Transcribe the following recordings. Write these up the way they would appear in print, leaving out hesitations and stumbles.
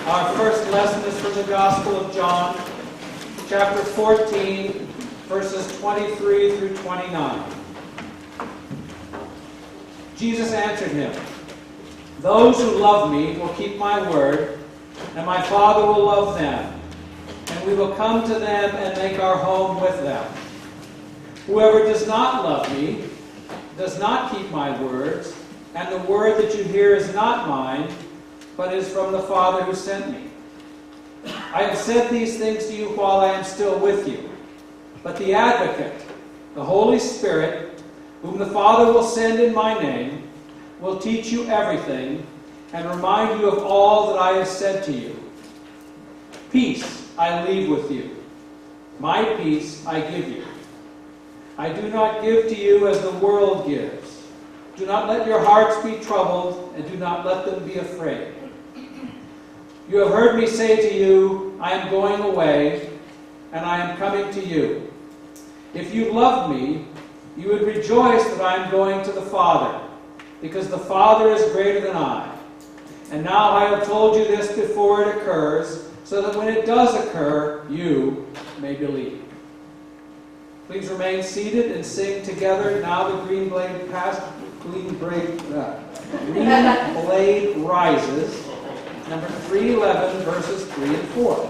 Our first lesson is from the Gospel of John, chapter 14, verses 23 through 29. Jesus answered him, "Those who love me will keep my word, and my Father will love them, and we will come to them and make our home with them. Whoever does not love me does not keep my words, and the word that you hear is not mine, but is from the Father who sent me. I have said these things to you while I am still with you. But the Advocate, the Holy Spirit, whom the Father will send in my name, will teach you everything and remind you of all that I have said to you. Peace I leave with you. My peace I give you. I do not give to you as the world gives. Do not let your hearts be troubled, and do not let them be afraid. You have heard me say to you, I am going away, and I am coming to you. If you loved me, you would rejoice that I am going to the Father, because the Father is greater than I. And now I have told you this before it occurs, so that when it does occur, you may believe." Please remain seated and sing together Now the Green Blade Rises, number 311, verses 3 and 4.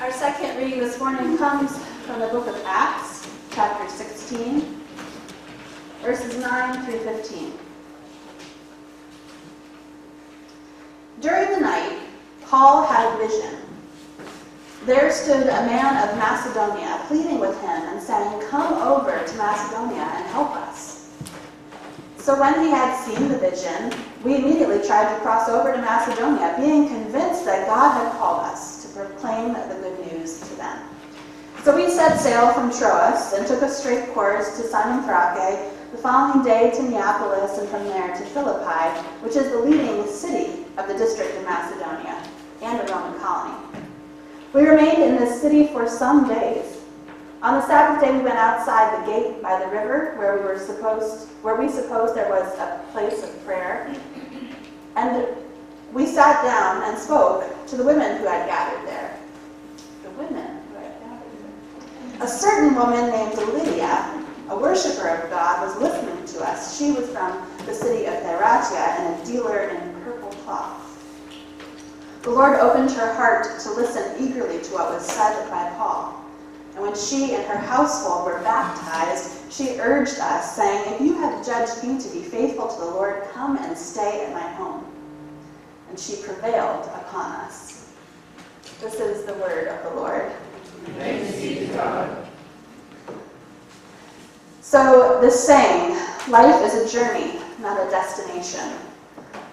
Our second reading this morning comes from the book of Acts, chapter 16, verses 9 through 15. During the night, Paul had a vision. There stood a man of Macedonia, pleading with him and saying, "Come over to Macedonia and help us." So when he had seen the vision, we immediately tried to cross over to Macedonia, being convinced that God had called us to proclaim the good news to them. So we set sail from Troas and took a straight course to Samothrace, the following day to Neapolis, and from there to Philippi, which is the leading city of the district of Macedonia and a Roman colony. We remained in this city for some days. On the Sabbath day, we went outside the gate by the river, where we supposed there was a place of prayer, and we sat down and spoke to the women who had gathered there. A certain woman named Lydia, a worshiper of God, was listening to us. She was from the city of Thyatira and a dealer in purple cloth. The Lord opened her heart to listen eagerly to what was said by Paul. And when she and her household were baptized, she urged us, saying, "If you have judged me to be faithful to the Lord, come and stay at my home." And she prevailed upon us. This is the word of the Lord. Thanks be to God. So this saying, life is a journey, not a destination.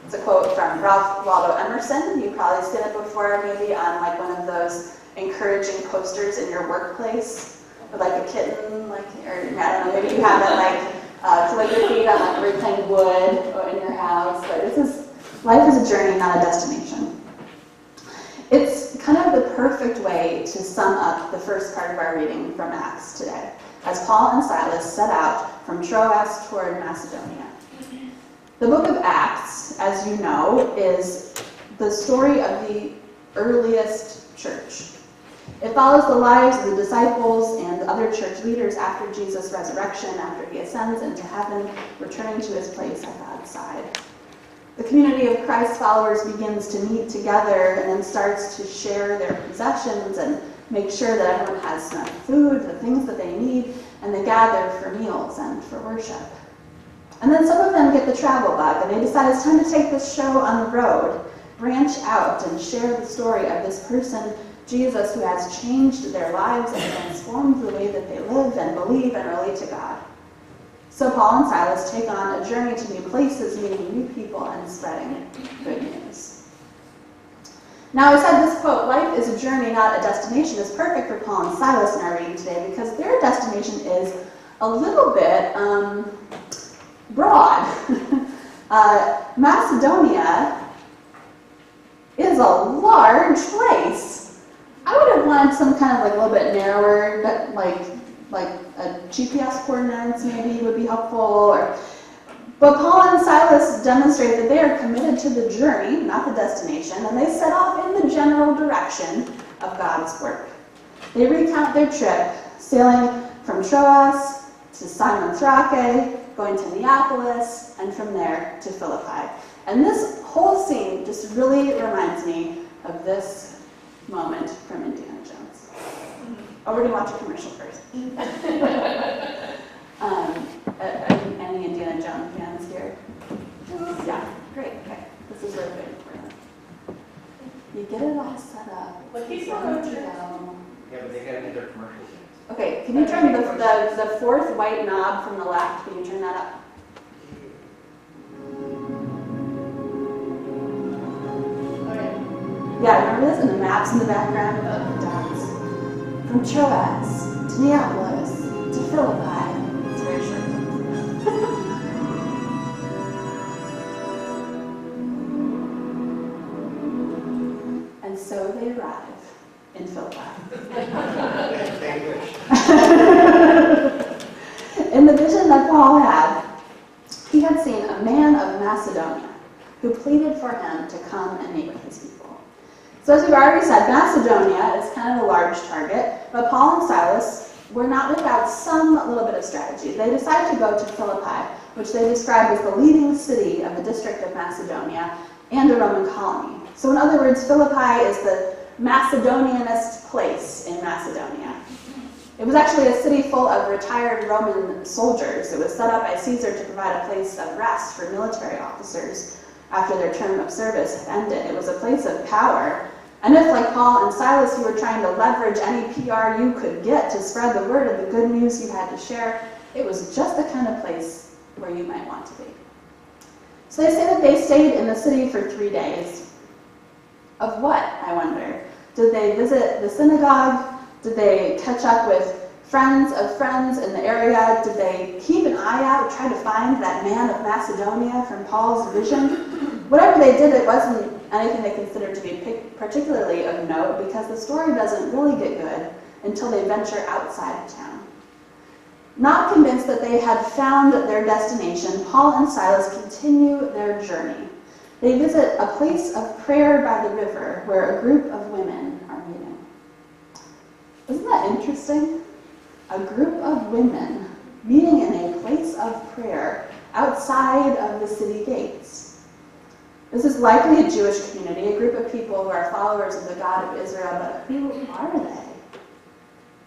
It's a quote from Ralph Waldo Emerson. You've probably seen it before, maybe on like one of those encouraging posters in your workplace with like a kitten, or I don't know, maybe you have it like calligraphy on like reclaimed wood or in your house. But life is a journey, not a destination. It's kind of the perfect way to sum up the first part of our reading from Acts today, as Paul and Silas set out from Troas toward Macedonia. The book of Acts, as you know, is the story of the earliest church. It follows the lives of the disciples and other church leaders after Jesus' resurrection, after he ascends into heaven, returning to his place at God's side. The community of Christ followers begins to meet together and then starts to share their possessions and make sure that everyone has enough food, the things that they need, and they gather for meals and for worship. And then some of them get the travel bug, and they decide it's time to take this show on the road, branch out and share the story of this person, Jesus, who has changed their lives and transformed the way that they live and believe and relate to God. So Paul and Silas take on a journey to new places, meeting new people and spreading good news. Now, I said this quote, "Life is a journey, not a destination," is perfect for Paul and Silas in our reading today because their destination is a little bit broad. Macedonia is a large place. I would have wanted some kind of like a little bit narrower, like a GPS coordinates maybe would be helpful, But Paul and Silas demonstrate that they are committed to the journey, not the destination, and they set off in the general direction of God's work. They recount their trip, sailing from Troas to Samothrace, going to Neapolis, and from there to Philippi. And this whole scene just really reminds me of this moment from Indiana Jones. Oh, we're going to watch a commercial first. Any Indiana Jones fans here? Yeah, great. Okay, this is really good for them. You get it all set up. But he's Ready not to on go. Yeah, but they gotta get their commercials in. Okay, can you turn the fourth white knob from the left? Can you turn that up? Yeah, remember this? And the maps in the background of the dots. From Troas to Neapolis to Philippi. It's very short. And so they arrive in Philippi. They wish. In the vision that Paul had, he had seen a man of Macedonia who pleaded for him to come and meet with his people. So as we've already said, Macedonia is kind of a large target, but Paul and Silas were not without some little bit of strategy. They decided to go to Philippi, which they described as the leading city of the district of Macedonia and a Roman colony. So in other words, Philippi is the Macedonianist place in Macedonia. It was actually a city full of retired Roman soldiers. It was set up by Caesar to provide a place of rest for military officers after their term of service had ended. It was a place of power. And if, like Paul and Silas, you were trying to leverage any PR you could get to spread the word of the good news you had to share, it was just the kind of place where you might want to be. So they say that they stayed in the city for 3 days. Of what, I wonder? Did they visit the synagogue? Did they catch up with friends of friends in the area? Did they keep an eye out, try to find that man of Macedonia from Paul's vision? Whatever they did, it wasn't anything they considered to be particularly of note, because the story doesn't really get good until they venture outside of town. Not convinced that they had found their destination, Paul and Silas continue their journey. They visit a place of prayer by the river where a group of women are meeting. Isn't that interesting? A group of women meeting in a place of prayer outside of the city gates. This is likely a Jewish community, a group of people who are followers of the God of Israel, but who are they?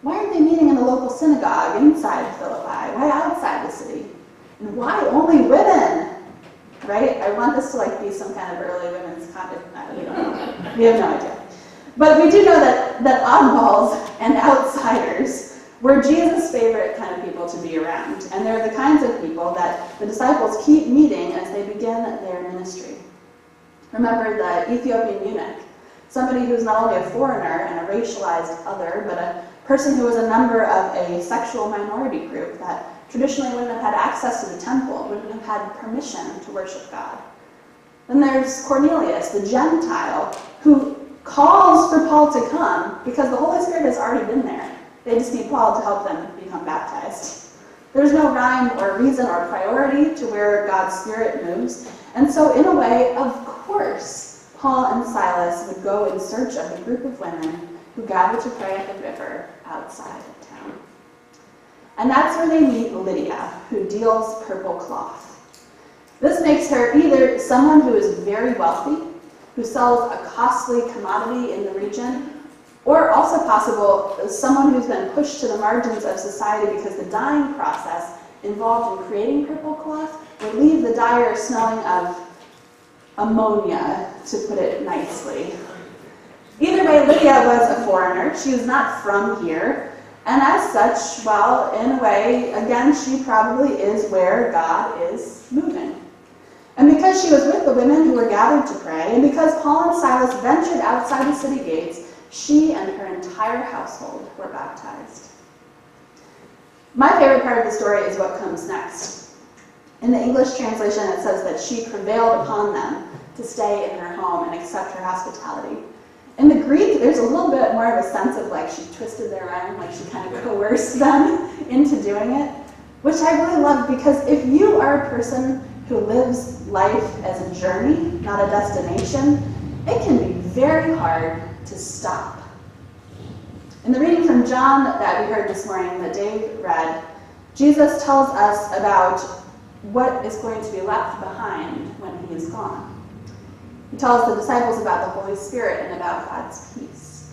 Why aren't they meeting in the local synagogue inside Philippi? Why outside the city? And why only women? Right? I want this to be some kind of early women's content. We don't know. We have no idea. But we do know that oddballs and outsiders were Jesus' favorite kind of people to be around. And they're the kinds of people that the disciples keep meeting as they begin their ministry. Remember the Ethiopian eunuch, somebody who's not only a foreigner and a racialized other, but a person who was a member of a sexual minority group that traditionally wouldn't have had access to the temple, wouldn't have had permission to worship God. Then there's Cornelius, the Gentile, who calls for Paul to come because the Holy Spirit has already been there. They just need Paul to help them become baptized. There's no rhyme or reason or priority to where God's Spirit moves. And so in a way, of course, Paul and Silas would go in search of the group of women who gathered to pray at the river outside of town. And that's where they meet Lydia, who deals purple cloth. This makes her either someone who is very wealthy, who sells a costly commodity in the region, or also possible someone who's been pushed to the margins of society because the dyeing process involved in creating purple cloth would leave the dyer smelling of ammonia, to put it nicely. Either way, Lydia was a foreigner. She was not from here. And as such, well, in a way, again, she probably is where God is moving. And because she was with the women who were gathered to pray, and because Paul and Silas ventured outside the city gates, she and her entire household were baptized. My favorite part of the story is what comes next. In the English translation, it says that she prevailed upon them to stay in her home and accept her hospitality. In the Greek, there's a little bit more of a sense of she twisted their arm, she kind of coerced them into doing it, which I really love, because if you are a person who lives life as a journey, not a destination, it can be very hard to stop. In the reading from John that we heard this morning, that Dave read, Jesus tells us about what is going to be left behind when he is gone. He tells the disciples about the Holy Spirit and about God's peace.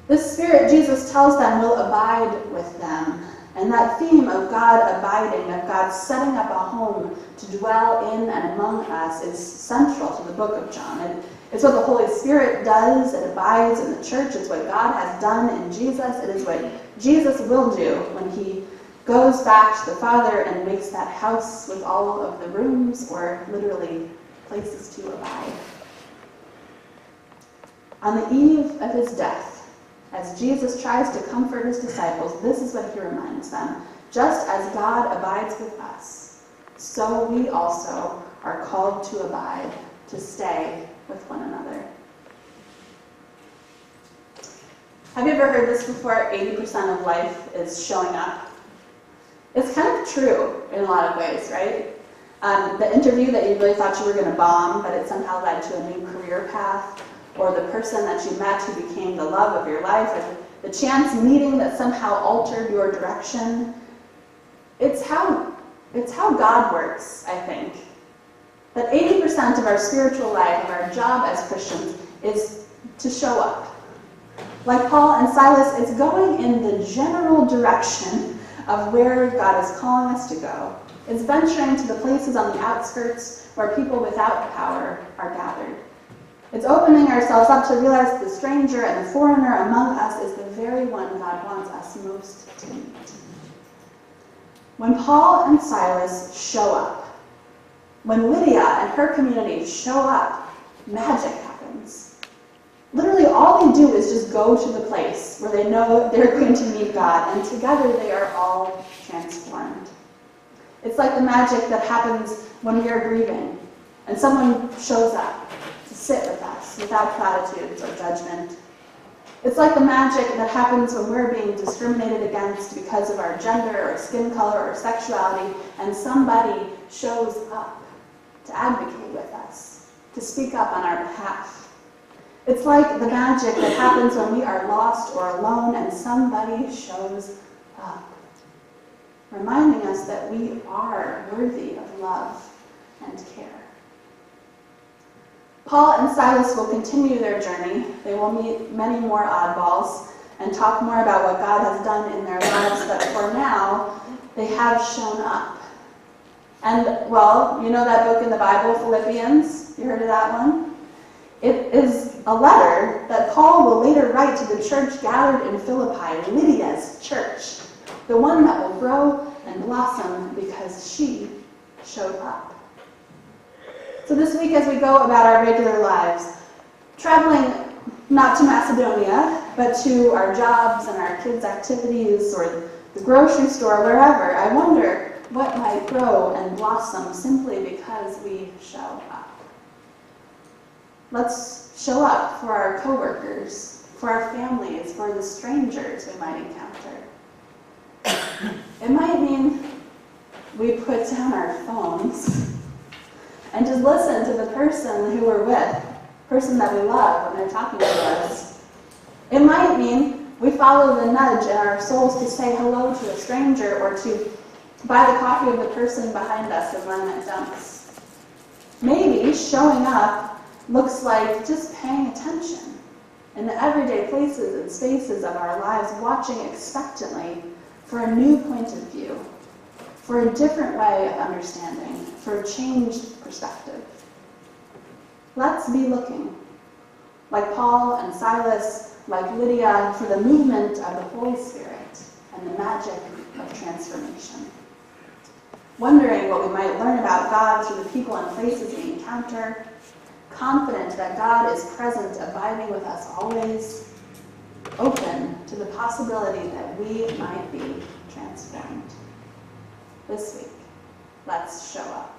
This Spirit, Jesus tells them, will abide with them. And that theme of God abiding, of God setting up a home to dwell in and among us is central to the book of John. It's what the Holy Spirit does. It abides in the church. It's what God has done in Jesus. It is what Jesus will do when he goes back to the Father and makes that house with all of the rooms, or literally places to abide. On the eve of his death, as Jesus tries to comfort his disciples, this is what he reminds them. Just as God abides with us, so we also are called to abide, to stay with one another. Have you ever heard this before? 80% of life is showing up. It's kind of true in a lot of ways, right? The interview that you really thought you were going to bomb, but it somehow led to a new career path, or the person that you met who became the love of your life, or the chance meeting that somehow altered your direction. It's how God works, I think. That 80% of our spiritual life, of our job as Christians, is to show up. Like Paul and Silas, it's going in the general direction of where God is calling us to go. It's venturing to the places on the outskirts where people without power are gathered. It's opening ourselves up to realize that the stranger and the foreigner among us is the very one God wants us most to meet. When Paul and Silas show up, when Lydia and her community show up, magic happens. Literally all they do is just go to the place where they know they're going to meet God, and together they are all transformed. It's like the magic that happens when we are grieving, and someone shows up to sit with us without platitudes or judgment. It's like the magic that happens when we're being discriminated against because of our gender or skin color or sexuality, and somebody shows up to advocate with us, to speak up on our behalf. It's like the magic that happens when we are lost or alone and somebody shows up, reminding us that we are worthy of love and care. Paul and Silas will continue their journey. They will meet many more oddballs and talk more about what God has done in their lives, but for now, they have shown up. And, well, you know that book in the Bible, Philippians? You heard of that one? It is a letter that Paul will later write to the church gathered in Philippi, Lydia's church, the one that will grow and blossom because she showed up. So this week, as we go about our regular lives, traveling not to Macedonia, but to our jobs and our kids' activities or the grocery store, wherever, I wonder what might grow and blossom simply because we show up. Let's show up for our coworkers, for our families, for the strangers we might encounter. It might mean we put down our phones and just listen to the person who we're with, the person that we love when they're talking to us. It might mean we follow the nudge in our souls to say hello to a stranger or to buy the coffee of the person behind us and run at dumps. Maybe showing up looks like just paying attention in the everyday places and spaces of our lives, watching expectantly for a new point of view, for a different way of understanding, for a changed perspective. Let's be looking, like Paul and Silas, like Lydia, for the movement of the Holy Spirit and the magic of transformation. Wondering what we might learn about God through the people and places we encounter, confident that God is present, abiding with us always, open to the possibility that we might be transformed. This week, let's show up.